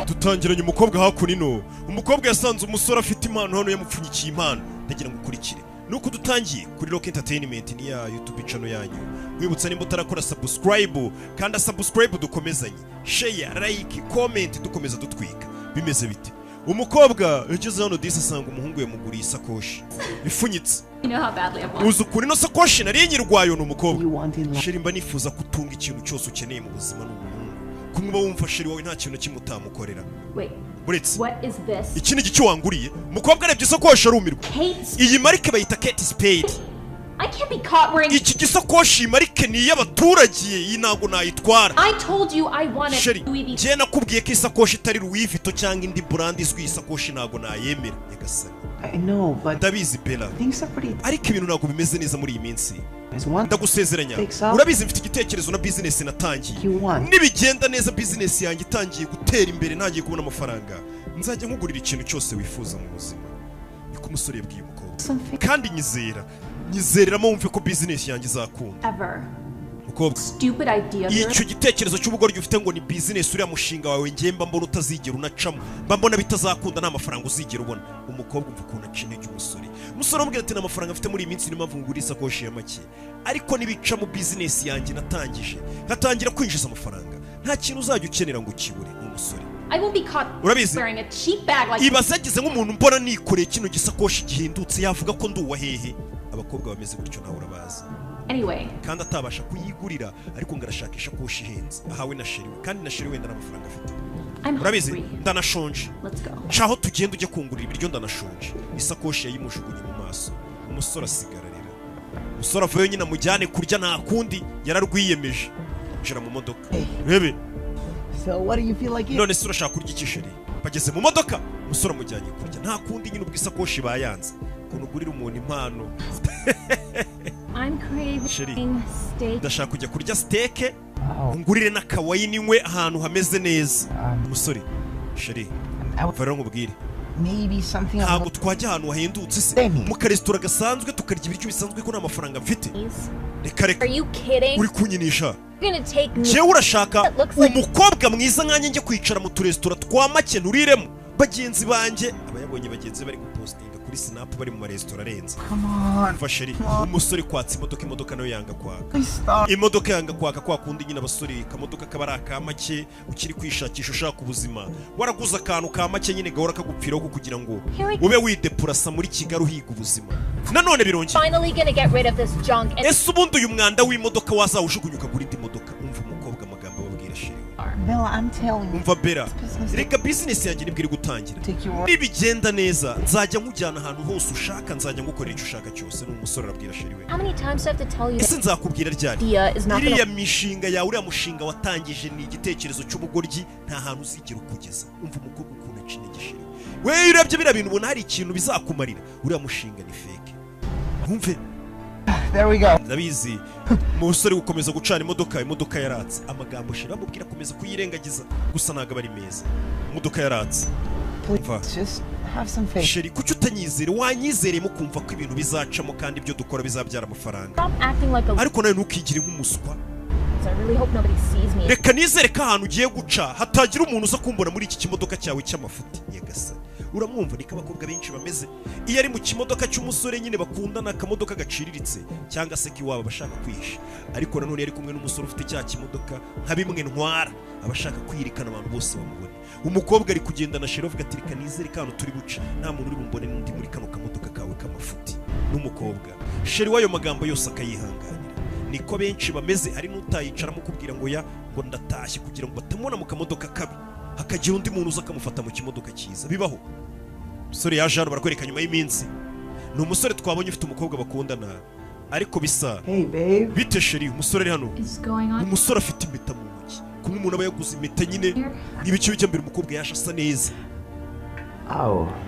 Dutangiranye umukobwa hakunino. Umukobwa yasanze umusore afite impano hano yamupfunyikiye impano. Ndagira ngo ukurikire. Nuko dutangiye kuri Rocky Entertainment ni ya YouTube channel yanyu. Wibutsa nimba utarakora subscribe kandi subscribe dukomezanye. Share, like, comment dukomeza dutwika. Bimeze bite? Umukobwa yageze hano disi asanga umuhungu yamuguriye isakoshi. Ifunyitse. Uzi ukuri no sakoshi nari nyirwayo n'umukobwa. Sheri mba nifuza kutunga ikintu cyose ukeneye mu buzima n'ubuhungu. Kumwe wumva sheri wawe nta kintu kimutamukorera. Buretse. Iki ni gicyo wanguriye. Umukobwa arebye isakoshi arumirwa. Iyi marike bayita Kate Spade. I can't be caught wearing. Iki gisakoshi marike ni y'abaturage iyi ntago nayitwara. I told you I wanted Louis V. Je nakubwiye ko isakoshi itari Louis Vuitton cyangwa indi brand izwi isakoshi ntago nayemera nyagasani. I know, but ndabizi Bella. Things are pretty. Ariko ibintu ntago bimeze neza muri iyi minsi. Ndagusezeranya. Urabizi mfite igitekerezo na business natangiye. Nibigenda neza business yanjye itangiye gutera imbere ntagiye kubona amafaranga. Nzajya nkugurira ikintu cyose wifuza mu buzima. Niko umusore yabwiye umukobwa. Kandi nyizereramo wumve ko business yanjye izakunda. Mukobwa. Stupid idea. Icyo gitekerezo cy'ubugoryi ufite ngo ni business uriya mushinga wawe ngemba mbona utazigera unacamo. Mba mbona bitazakunda nta mafaranga uzigera ubona. Umukobwa umva ukuntu acinege umusore. Umusore amubwira ati nta mafaranga afite muri iyi minsi niyo mpamvu ngura isakoshi ya make. Ariko nibica mu business yanjye natangije. Hatangira kwinjiza amafaranga. Nta kintu uzajya ukenera ngo ukibure umusore. I won't be caught wearing a cheap bag like. Ibazagize nk'umuntu mbona nikoreye kino gisakoshi gihindutse yavuga ko nduwa hehe. Abakobwa bameze gutyo nawe urabazi. Anyway. Kandi atabasha kuyigurira ariko ngarashakisha koshi ihenze. Ahawe na sheri kandi na sheri wenda n'amafaranga afite. Urabizi ndanashonje. Let's go. Chaho tugenda ujye kungurira ibiryo ndanashonje. Isakoshi yayimushugunye mu maso. Umusore asigararira. Umusore avuye nyina mujyane kurya nta kundi yararwiyemeje. Jira mu modoka. Bebe. So what do you feel like? None se urashaka kurya ikisheri? Bageze mu modoka. Umusore amujyanye kurya. Nta kundi nyine ubwisakoshi bayanze. Kunugurira umuntu impano. I'm craving steak. Ndashaka kujya kurya steak. Ngurire n'akawayini nywe ahantu hameze neza. Umusore. Sheri. Varo nkubwire. Maybe something. Ntabwo twajya ahantu hahindutse se. Mu karesitora gasanzwe tukarya ibiryo bisanzwe ko nta mafaranga mfite. Reka. Are you kidding? Uri kunyinisha. Jewe urashaka umukobwa mwiza nkanye njye kwicara mu turesitora twa make nuriremo. Bagenzi banjye abayabonye bagenzi bari gupostinga kuri Snap bari mu maresitora arenze. Fasheri umusore kwatsa imodoka nayo yanga kwaka. Imodoka yanga kwaka kwa kundi nyine abasore kamodoka kabara akamake ukiri kwishakisha ushaka ubuzima. Waraguza akantu ka make nyine gahora kagupfiraho kugira ngo ube widepurasa muri Kigali uhiga ubuzima. Nanone birongeye. Ese ubundi uyu mwanda w'imodoka wazawujugunyuka kuri indi modoka. Umva umukobwa amagambo babwira sheri. Bella, I'm telling you. Umva Bella. Reka business yanjye nibwiri gutangira. Nibigenda neza nzajya nkujyana ahantu hose ushaka nzajya ngukorera icyo ushaka cyose n'umusore arabwira sheri we. How many times do I have to tell you? Ese nzakubwira ryari? Iriya mishinga yawe uriya mushinga watangije ni igitekerezo cy'ubugoryi nta hantu uzigera ukugeza. Umva umukobwa ukuntu acinege sheri. We urebye bira bintu ubona hari ikintu bizakumarira. Uriya mushinga ni fake. Umve. There we go. Ndabizi. Umusore gukomeza gucana imodoka yaratse. Amagambo shira amubwira komeza kuyirengagiza gusa ntago bari meza. Imodoka yaratse. Just have some faith. Sheri kuki utanyizere wanyizereye mu kumva ko ibintu bizacamo kandi ibyo dukora bizabyara amafaranga. Ariko nawe ntukigire nk'umuswa. Reka nizere ko ahantu ugiye guca hatagira umuntu uza kumbona muri iki kimodoka cyawe cy'amafuti nyegasa. Uramwumva niko abakobwa benshi bameze iyo ari mu kimodoka cy'umusore nyine bakundana akamodoka gaciriritse cyangwa se kiwaba bashaka kwihisha. Ariko nanone yari kumwe n'umusore ufite cya kimodoka nka bimwe ntwara abashaka kwirikana abantu bose bamubone. Umukobwa ari kugenda na sheri avuga ati reka nizere ko hano turi buca nta muntu uri bumbone n'undi muri kano kamodoka kawe k'amafuti. N'umukobwa sheri w'ayo magambo yose akayihanganira. Niko benshi bameze ari n'utayicara mu kubwira ngo ya ngo ndatashye kugira ngo batamubona mu kamodoka kabi. Hakagira undi muntu uza akamufata mu kimodoka cyiza. Bibaho. Umusore yaje hano barakwereka nyuma y'iminsi. Ni umusore twabonye ufite umukobwa bakundana. Ariko bisa. Hey babe. Bite sheri umusore ari hano. Umusore afite impeta mu ntoki. Kumwe umuntu aba yaguze impeta nyine. N'ibicyo bijya mbere umukobwa yaje asa neza.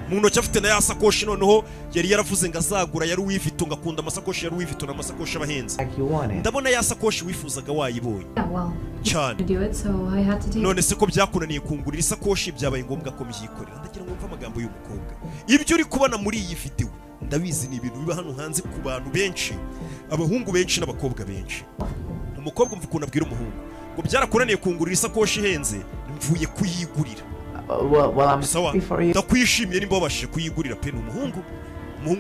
Mu ntoki afite na ya sakoshi noneho yari yaravuze ngo azagura yari Louis Vuitton ngakunda amasakoshi ya Louis Vuitton n'amasakoshi abahenze. Ndabona ya sakoshi wifuzaga wayibonye. Cyane. None se ko byakunaniye kungurira isakoshi byabaye ngombwa ko mbyikorera. Ndagira ngo mva amagambo y'umukobwa. Ibyo uri kubona muri iyi video ndabizi ni ibintu biba hano hanze ku bantu benshi, abahungu benshi n'abakobwa benshi. Umukobwa mvuga ukuntu abwira umuhungu ngo byarakunaniye kungurira isakoshi ihenze mvuye kuyigurira. Well, I'm sawa happy for you. ndakwishimiye nimba wabashije kuyigurira pe n'umuhungu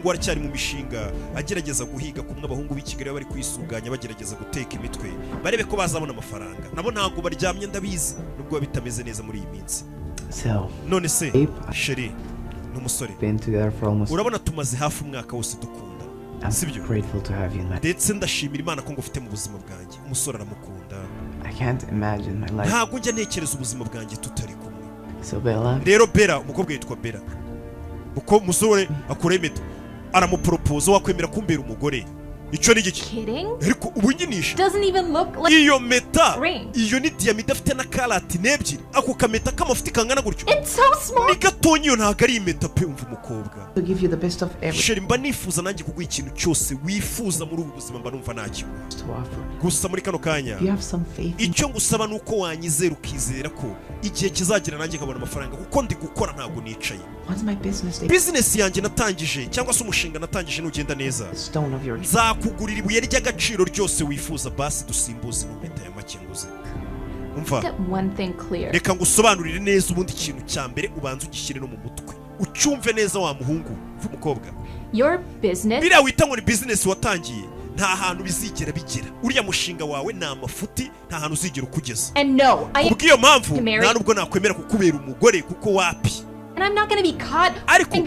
waracyari mu mishinga agerageza guhiga kumwe abahungu b'i Kigali bari kwisuganya bagerageza guteka imitwe barebe ko bazabona amafaranga nabo ntago baryamye ndabizi nubwo bitameze neza muri iyi minsi none se sheri n'umusore urabona tumaze hafi umwaka wose dukunda sibyo ndetse ndashimira Imana ko ngufite mu buzima bwanjye umusore aramukunda ntago njya ntekereza ubuzima bwanjye tutari kumwe rero Bella umukobwa yitwa Bella uko umusore akora impeta aramupropose wakwemera kumbera umugore icyo ni giki ariko ubunyinisha iyo meta iyo ni diamond afite na karati nebyiri ako kameta k'amafuti kangana gutyo ni gatonyi yo ntago ari impeta pe umva umukobwa sheri mba nifuza nanjye kuguha ikintu cyose wifuza muri ubu buzima mba numva ntakiguha gusa muri kano kanya icyo ngusaba ni uko wanyizera ukizera ko igihe kizagera nanjye nkabona amafaranga kuko ndi gukora ntabwo nicaye business yanjye natangije cyangwa se umushinga natangije nugenda neza nzakugurira ibuye ry'agaciro ryose wifuza basi dusimbuze mu mpeta ya make nguze umva reka ngusobanurire neza ubundi ikintu cya mbere ubanza ugishyire no mu mutwe ucyumve neza wa muhungu umukobwa biriya wita ngo ni business watangiye nta hantu bizigera bigera uriya mushinga wawe ni amafuti nta hantu uzigera ukugeza kubw'iyo mpamvu nta nubwo nakwemera kukubera umugore kuko wapi ariko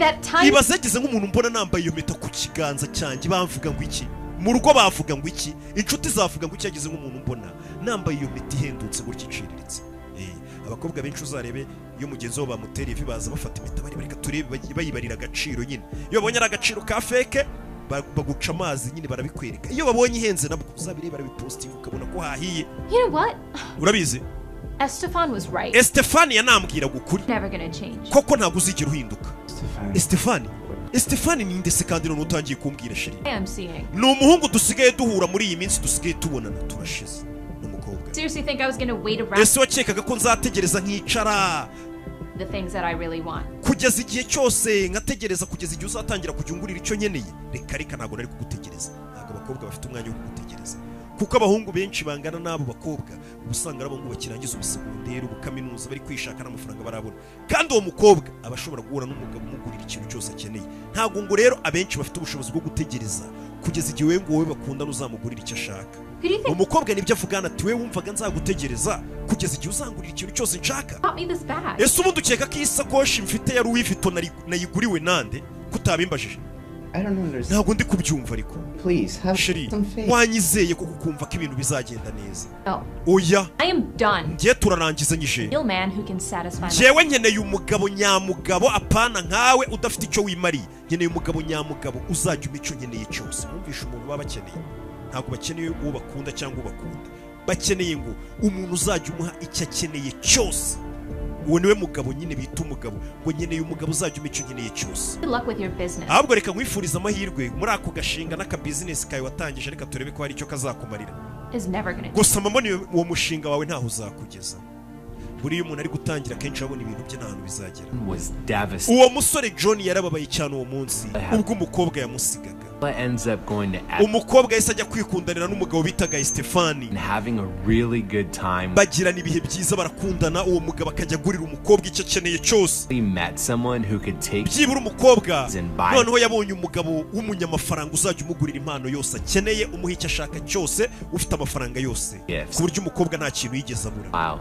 ibaze yagize nk'umuntu mbona nambaye iyo mpeta ku kiganza cyanjye bavuga ngo iki mu rugo bavuga ngo iki inshuti zavuga ngo iki yagize nk'umuntu mbona nambaye iyo mpeta ihendutse gutya iciriritse abakobwa benshi uzarebe iyo mugenzi wabo bamutera ivi baza bafata impeta bareka turebe bayibarira agaciro nyine iyo babonye ari agaciro ka feke baguca amazi nyine barabikwereka iyo babonye ihenze nabwo uzabire barabipostinga ukabona ko hahiye urabizi Estefan was right. Estefani yanambwira gukuri Never gonna change. Koko ntabwo uzigira uhinduka. Estefani ni ndetse kandi none utangiye kumbwira sheri. Ni umuhungu dusigaye duhura muri iyi minsi dusigaye tubonana turashize. N'umukobwa. Seriously think I was gonna wait around? Ese wakekaga ko nzategereza nkicara the things that I really want. Kugeza igihe cyose ngategereza kugeza igihe uzatangira kujyungurira icyo nyeneye. Reka ntabwo nari kugutegereza. Ntabwo abakobwa bafite umwanya wo kugutegereza. Kuko abahungu benshi bangana n'abo bakobwa ubusanga abahungu bakirangiza ubusegonderi ubukaminuza bari kwishaka n'amafaranga barabona kandi uwo mukobwa abashobora guhura n'umugabo umugurira ikintu cyose akeneye ntabwo ngo rero abenshi bafite ubushobozi bwo gutegereza kugeza igihe wewe ngo wowe bakundana uzamugurira icyo ashaka umukobwa nibyo avugana ati wewe wumvaga nzagutegereza kugeza igihe uzangurira ikintu cyose nshaka ese ubundi ukeka ko isakoshi mfite yari uwifite nayiguriwe nande kutabimbajije ntabwo ndi kubyumva ariko sheri wanyizeye ko kukumva ko ibintu bizagenda neza oya ngiye turarangizanyije njyewe nkeneye umugabo nyamugabo apana nkawe udafite icyo wimariye nkeneye umugabo nyamugabo uzajya umuco nkeneye cyose wumvisha umuntu baba bakeneye ntabwo bakeneye uwo bakunda cyangwa ubakunda bakeneye ngo umuntu uzajya umuha icyo akeneye cyose uwo niwe mugabo nyine bita umugabo ngo nkeneye umugabo uzajya umuco nkeneye cyose ahubwo reka nkwifuriza amahirwe muri ako gashinga n'aka business kawe watangije reka turebe ko hari icyo kazakumarira gusa mbona uwo mushinga wawe ntaho uzakugeza buriya umuntu ari gutangira kenshi abona ibintu bye nta hantu bizagera uwo musore John yarababaye cyane uwo munsi ubwo umukobwa yamusigaga umukobwa yahise ajya kwikundanira n'umugabo bitaga Estefani bagirana ibihe byiza barakundana uwo mugabo akajya agurira umukobwa icyo akeneye cyose byibura umukobwa noneho yabonye umugabo w'umunyamafaranga uzajya umugurira impano yose akeneye umuha icyo ashaka cyose ufite amafaranga yose ku buryo umukobwa nta kintu yigeze abura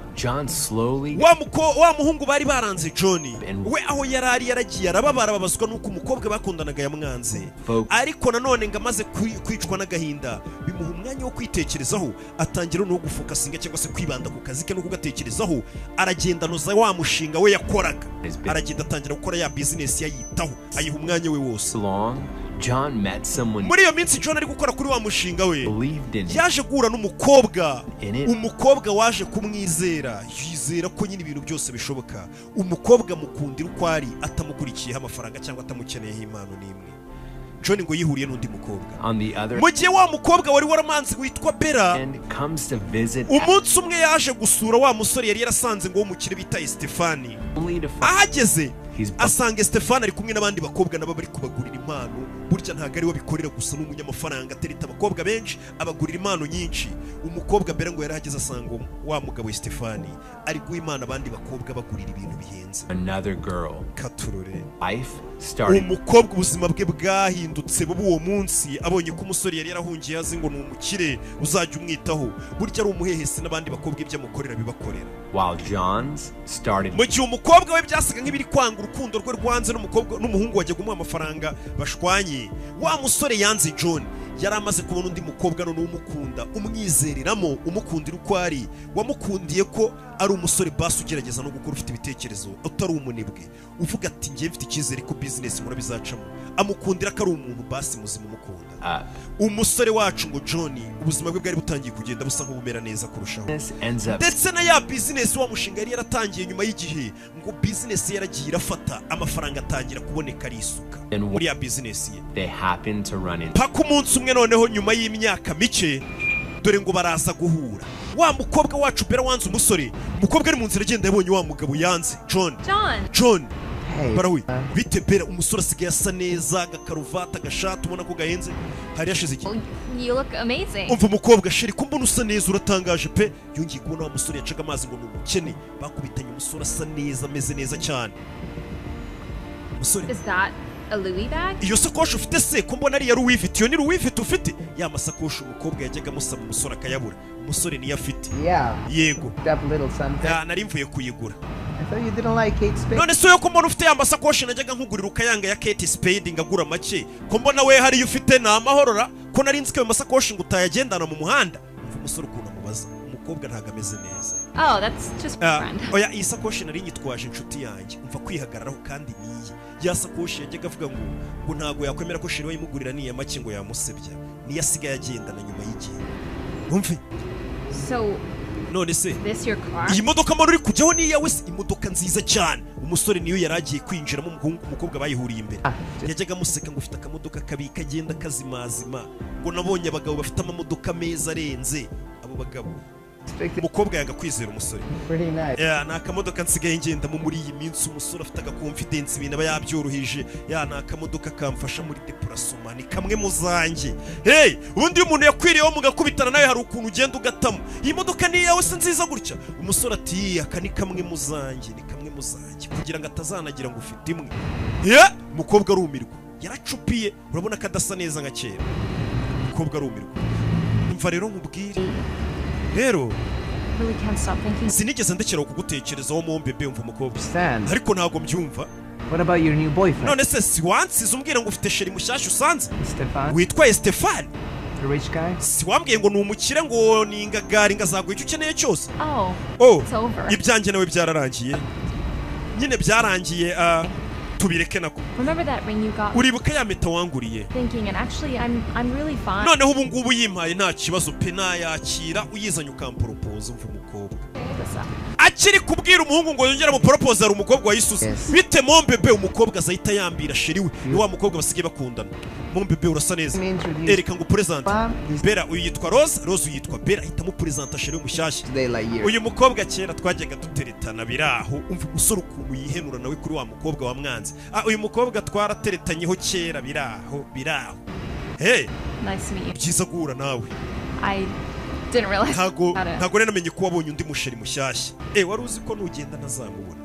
wa muhungu bari baranze John we aho yarari yaragiye arababazwa nuko umukobwa bakundanaga yamwanze ariko nanone ngo amaze kwicwa n'agahinda bimuha umwanya wo kwitekerezaho atangira no gufokasinga cyangwa se kwibanda ku kazi ke no kugatekerezaho aragenda noza wa mushinga we yakoraga aragenda atangira gukora ya business yayitaho ayiha umwanya we wose muri iyo minsi John ari gukora kuri wa mushinga we yaje guhura n'umukobwa waje kumwizera yizera ko nyine ibintu byose bishoboka umukobwa mukundira uko ari atamukurikiyeho amafaranga cyangwa atamukeneyeho impano n'imwe John ngo yihuriye n'undi mukobwa mu gihe wa mukobwa wari waramanze witwa Bella umunsi umwe yaje gusura wa musore yari yarasanze ngo w'umukire bita Estefani ahageze asanga Stefan ari kumwe n'abandi bakobwa nabo bari kubagurira impano. Burya ntago ari we bikorera gusa n'umunyamafaranga atereta abakobwa benshi abagurira impano nyinshi. Umukobwa mbere ngo yarahageze asanga wa mugabo Stefan ari guha impano abandi bakobwa bagurira ibintu bihenze. Another girl. Katurore. Life started. Umukobwa ubuzima bwe bwahindutse bubu uwo munsi abonye ko umusore yari yarahungiye azi ngo ni umukire uzajya umwitaho. Burya ari umuhehesi n'abandi bakobwa ibyo amukorera bibakorera. While John's started. Mu gihe umukobwa we byasaga nk'ibiri kwanga urukundo rwe rwanze n'umuhungu wajya kumuha amafaranga bashwanye, wa musore yanze John yari amaze kubona undi mukobwa none umukunda umwizereramo umukundira uko ari, wamukundiye ko ari umusore basi ugerageza no gukora ufite ibitekerezo utari umunebwe uvuga ati ngiye mfite icyizere ko business mura bizacamo, amukundira ko ari umuntu basi muzima umukunda. Umusore wacu ngo John ubuzima bwe bwari butangiye kugenda busa nk'ubumera neza kurushaho, ndetse na ya business wa mushinga yari yaratangiye nyuma y'igihe ngo business yaragiye irafata amafaranga atangira kuboneka ari isuka muri ya business ye. They happened to run in. Paka umunsi umwe noneho nyuma y'imyaka mike dore ngo baraza guhura. Wa mukobwa wacu Bera wanze umusore, umukobwa ari mu nzira agenda yabonye wa mugabo yanze John. Barawi bite Bera umusore asigaye asa neza agakaruvata agashati ubona ko gahenze hari yashize iki. You look amazing. Umva umukobwa sheri ko mbona usa neza uratangaje pe. Yongeye kubona wa musore yacaga amazi ngo ni umukene, bakubitanye umusore asa neza ameze neza cyane. Umusore Is that a Louis bag? iyo sakoshi ufite se ko mbona ari ya Louis Vuitton, iyo ni Louis Vuitton ufite? Ya masakoshi umukobwa yajyaga amusaba umusore akayabura, umusore niyo afite. Yego nari mvuye kuyigura. I thought you didn't like Kate Spade. None so yo ko mbona ufite ya masakoshi najyaga nkugurira ukayanga ya Kate Spade ngagura make, ko mbona we hari ufite na amahorora ko nari nzike ayo masakoshi ngo utayagendana mu muhanda. Umva umusore ukuntu amubaza, umukobwa ntago ameze neza. Oh, that's just my friend. Oya iyi sakoshi nari nyitwaje inshuti yanjye, umva kwihagararaho kandi niye ya sakoshi yajyaga avuga ngo ntago yakwemera ko shiri wayimugurira niya make ngo yamusebya, niyo asigaye agendana nyuma y'igihe. Umve So none se this your car? iyi modoka mbona uri kujyaho ni iyawe se? Imodoka nziza cyane. Umusore niyo yaragiye kwinjiramo umukobwa bayihuriye imbere, yajyaga amuseka ngo ufite akamodoka kabi kagenda kazimazima, ngo nabonye abagabo bafite amamodoka meza arenze abo bagabo. Umukobwa yanga kwizera umusore. Ni akamodoka nsigaye ngendamo muri iyi minsi. Umusore afite agakonfidensi ibintu aba yabyoroheje. Ni akamodoka kamfasha muri depurasoma, ni kamwe mu zanjye. Ubundi iyo umuntu yakwiriyeho mugakubitana nawe hari ukuntu ugenda ugatamo. Iyi modoka ni iyawe se nziza gutya? Umusore ati aka ni kamwe mu zanjye, ni kamwe mu zanjye, kugira ngo atazanagira ngo ufite imwe. Umukobwa arumirwa, yaracupiye, urabona ko adasa neza nka kera. Umukobwa arumirwa. Umva rero nkubwire rero sinigeze ndekera kugutekerezaho mu mbebe. Umva umukobwa ariko ntago mbyumva. What about your new boyfriend? None se si wansize umbwira ngo ufite sheri mushyashya usanze Stefan? witwa Stefan? The rich guy? Si wambwiye ngo ni umukire ngo ni ingagari ngazaguha icyo ukeneye cyose? It's over. Ibyanjye nawe byararangiye nyine byarangiye. Tubireke nako. Remember that ring you got? Uribuka ya meta wanguriye? Thinking and actually I'm really fine. Noneho ubu ngubu yimpaye nta kibazo pe, nayakira uyizanye ukampropose. Umva umukobwa akiri kubwira umuhungu ngo yongera mu propose ari umukobwa wayisuze. Bite mombebe umukobwa azahita yambira sheri we ni wa mukobwa basigaye bakundana. Mombebe urasa neza, ereka ngo present Bera uyu yitwa Rose, Rose yitwa Bera, ahita mu present sheri mushyashya. Uyu mukobwa kera twajyaga duteretana biraho. Umva umusore ukuntu yihenura nawe kuri wa mukobwa wa mwanzi. Uyu mukobwa twarateretanyeho kera biraho. Nice to meet you. Byiza guhura nawe. I didn't realize. Ntago namenye ko wabonye undi musheri mushyashya. Wari uzi ko nugenda ntazamubona.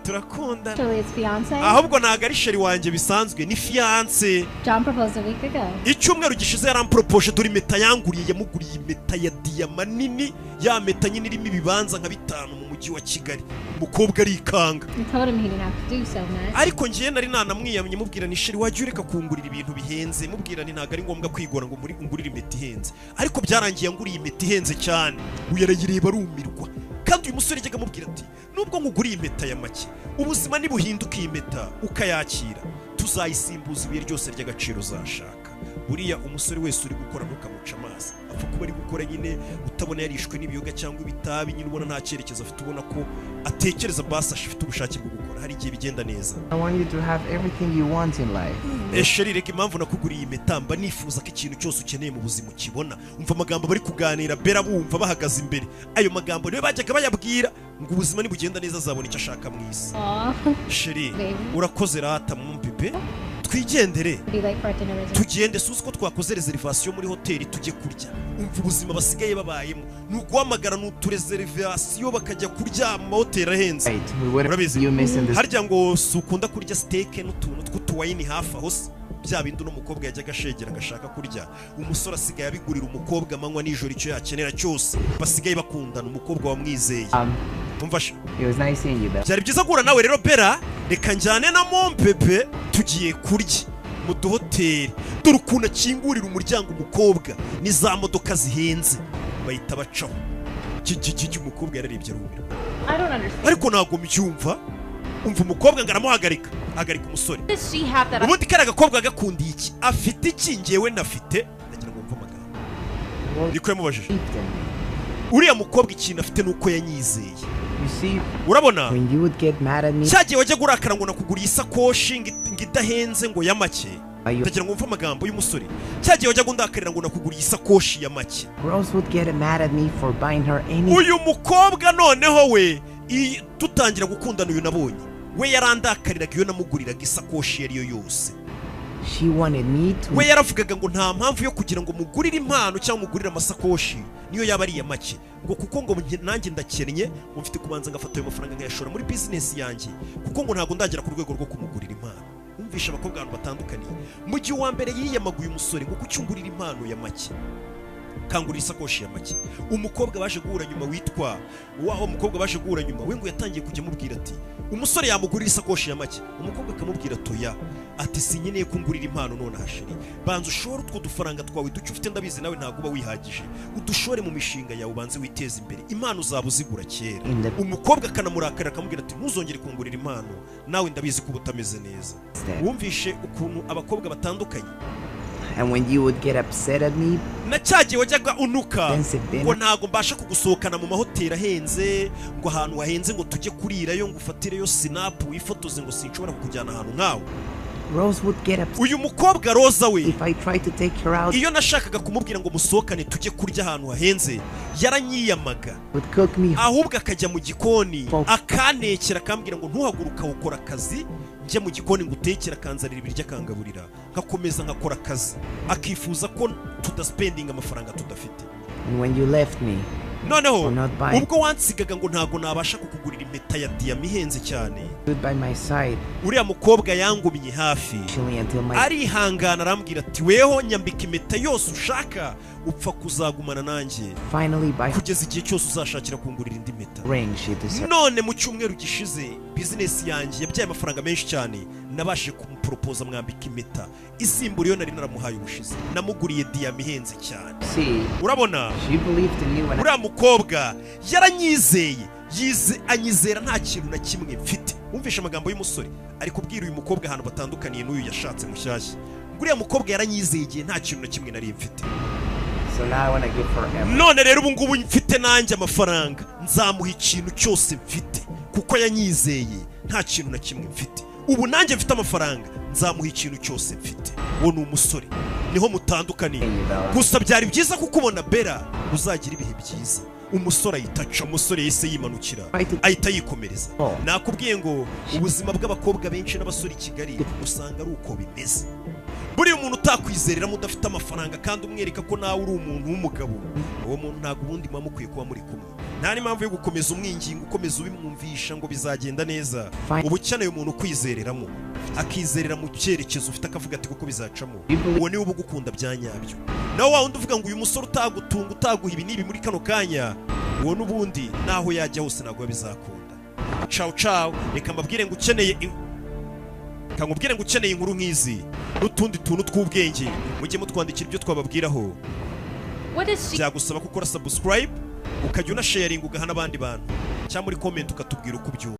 Turakunda. Actually, it's fiance. Ahubwo ntago ari sheri wanjye bisanzwe, ni fiance. John proposed a week ago. Icyumweru gishize yarampropoje, dore impeta yanguriye, yamuguriye impeta ya diyama nini, ya meta nyine irimo ibibanza nka 5 mu mujyi wa Kigali. Umukobwa arikanga. I told him he didn't have to do so much. Ariko ngiye nari nanamwiyamye mubwira ni sheri wajya ureka kungurira ibintu bihenze, mubwira ni ntago ari ngombwa kwigora ngo muri ungurira impeta ihenze. Ariko byarangiye nguriye impeta ihenze cyane. Uyarayireba arumirwa. Kandi uyu musore yajyaga amubwira ati nubwo nkuguriye impeta ya make, ubuzima nibuhinduka iyi mpeta ukayakira, tuzayisimbuza ibuye ryose ry'agaciro uzashaka. buriya umusore wese uri gukora ntukamuca amazi apfa kuba ari gukora nyine utabona yarishwe n'ibiyoga cyangwa ibitabi nyine ubona nta cyerekezo afite ubona ko atekereza basi afite ubushake bwo gukora hari igihe bigenda neza. I want you to have everything you want in life. Sheri reka impamvu nakuguriye impeta mba nifuza ko ikintu cyose ukeneye mu buzima ukibona. Umva amagambo bari kuganira Bera bumva bahagaze imbere, ayo magambo niyo bajyaga bayabwira ngo ubuzima nibugenda neza azabona icyo ashaka mu isi. Sheri urakoze rata mumpipe twigendere tugende suzi ko twakoze reservation muri hoteli tujye kurya. Umva ubuzima basigaye babayemo nuguhamagara n'utureservation bakajya kurya mu hoteli ahenze. Urabizi harya ngo sukunda kurya steak n'utuntu tw'utuwayini hafi aho bya bindi n'umukobwa yajyaga ashegera agashaka kurya, umusore asigaye abigurira umukobwa amanywa n'ijoro icyo yakenera cyose, basigaye bakundana umukobwa wamwizeye. Umfasha byari byiza guhura nawe rero Bera, reka njyane na Mompepe tugiye kurya mu duhoteli. Dore ukuntu akingurira umuryango umukobwa ni za modoka zihenze bahita bacaho. Umukobwa yararebye arumira ariko ntabwo mbyumva. Umva umukobwa ngaramuhagarika hagarika umusore. Ubundi kari agakobwa gakundiye iki? Afite iki ngewe nafite? Nagira ngo mve amagambo niko yamubajije. Uriya mukobwa ikintu afite nuko yanyizeye. Urabona cyagiye wajya gurakara ngo nakuguriye isakoshi ngo idahenze ngo ya make. Ndagira ngo mve amagambo y'umusore. Cyagiye wajya gundakarira ngo nakuguriye isakoshi ya make. Uyu mukobwa noneho we tutangira gukundana uyu nabonye we yarandakariraga iyo namuguriraga isakoshi yariyo yose. We yaravugaga ngo nta mpamvu yo kugira ngo mugurire impano cyangwa mugurire amasakoshi niyo yaba ari iya make, ngo kuko ngo nanjye ndakennye ngo mfite kubanza ngafata ayo mafaranga nkayashora muri business yanjye, kuko ngo ntabwo ndagera ku rwego rwo kumugurira impano. Umvisha abakobwa abantu batandukanye mu gihe uwa mbere yiyamaguye umusore ngo kucyungurira impano ya make kangurira isakoshi ya make. Umukobwa baje guhura nyuma witwa umukobwa baje guhura nyuma we ngo yatangiye kujya mubwira ati umusore yamugurira isakoshi ya make. Umukobwa akamubwira toya ati sinyeneye kungurira impano none hasheri, banza ushore utwo dufaranga twawe duce ufite ndabizi nawe ntabwo uba wihagije, udushore mu mishinga yawe ubanze witeze imbere, impano uzaba uzigura kera. Umukobwa akanamurakarira akamubwira ati ntuzongere kungurira impano nawe ndabizi ko ubutameze neza. Wumvishe ukuntu abakobwa batandukanye. And when you would get upset at me, na cyagiye wajyaga unuka ngo ntago mbasha kugusohokana mu mahoteli ahenze ngo ahantu hahenze ngo tujye kurirayo ngo ufatireyo snap wifotoze ngo sinshobora kukujyana ahantu nkawe. Rose would get upset. Uyu mukobwa Rosa we If I tried to take her out, iyo nashakaga kumubwira ngo musohokane tujye kurya ahantu hahenze yaranyiyamaga, ahubwo akajya mu gikoni akanekera akambwira ngo ntuhaguruka ukora akazi, njye mu gikoni ngo utekera akanzanira ibiryo akangaburira ngakomeza ngakora akazi, akifuza ko tudaspending amafaranga tudafite. And when you left me, noneho ubwo wansigaga ngo ntago nabasha kukugurira impeta ya diyama ihenze cyane, uriya mukobwa yangumye hafi arihangana arambwira ati weho nyambika impeta yose ushaka upfa kuzagumana nanjye kugeza igihe cyose uzashakira kungurira indi mpeta. None mu cyumweru gishize business yanjye yabyaye amafaranga menshi cyane, nabashije kumuporopoza mwambika impeta isimbura iyo nari naramuhaye ubushize, namuguriye diyama ihenze cyane. Urabona uriya mukobwa yaranyizeye, anyizera nta kintu na kimwe mfite. Umvisha amagambo y'umusore ari kubwira uyu mukobwa ahantu batandukaniye n'uyu yashatse mushyashya. Uriya mukobwa yaranyizeye igihe nta kintu na kimwe nari mfite. None rero ubu ngubu mfite nanjye amafaranga, nzamuha ikintu cyose mfite kuko yanyizeye nta kintu na kimwe mfite. Ubu nanjye mfite amafaranga, nzamuha ikintu cyose mfite. Uwo ni umusore, niho mutandukaniye. Gusa byari byiza kukubona Bera, uzagira ibihe byiza. Umusore ayitaca, umusore yese yimanukira ahita yikomereza. Nakubwiye ngo ubuzima bw'abakobwa benshi n'abasore i Kigali usanga ari uko bimeze. Buriya umuntu utakwizerera mudafite amafaranga kandi umwereka ko nawe uri umuntu w'umugabo, uwo muntu ntabwo ubundi muba mukwiye kuba muri kumwe. Nta n'impamvu yo gukomeza umwingingo ukomeza ubimwumvisha ngo bizagenda neza. Ubu ukeneye umuntu kwizereramo, akizerera mu cyerekezo ufite akavuga ati kuko bizacamo, uwo niwe uba ugukunda bya nyabyo. Nawe wa wundi uvuga ngo uyu musore utagutunga utaguha ibi n'ibi muri kano kanya, uwo n'ubundi naho yajya hose ntabwo bizakunda. Ciao ciao, reka mbabwire ngo ukeneye inkuru nk'izi n'utundi tuntu tw'ubwenge mujye mutwandikira ibyo twababwiraho. Byagusaba gukora subscribe ukajya unasharinga ugaha n'abandi bantu, cyangwa muri comment ukatubwira uko ubyumva.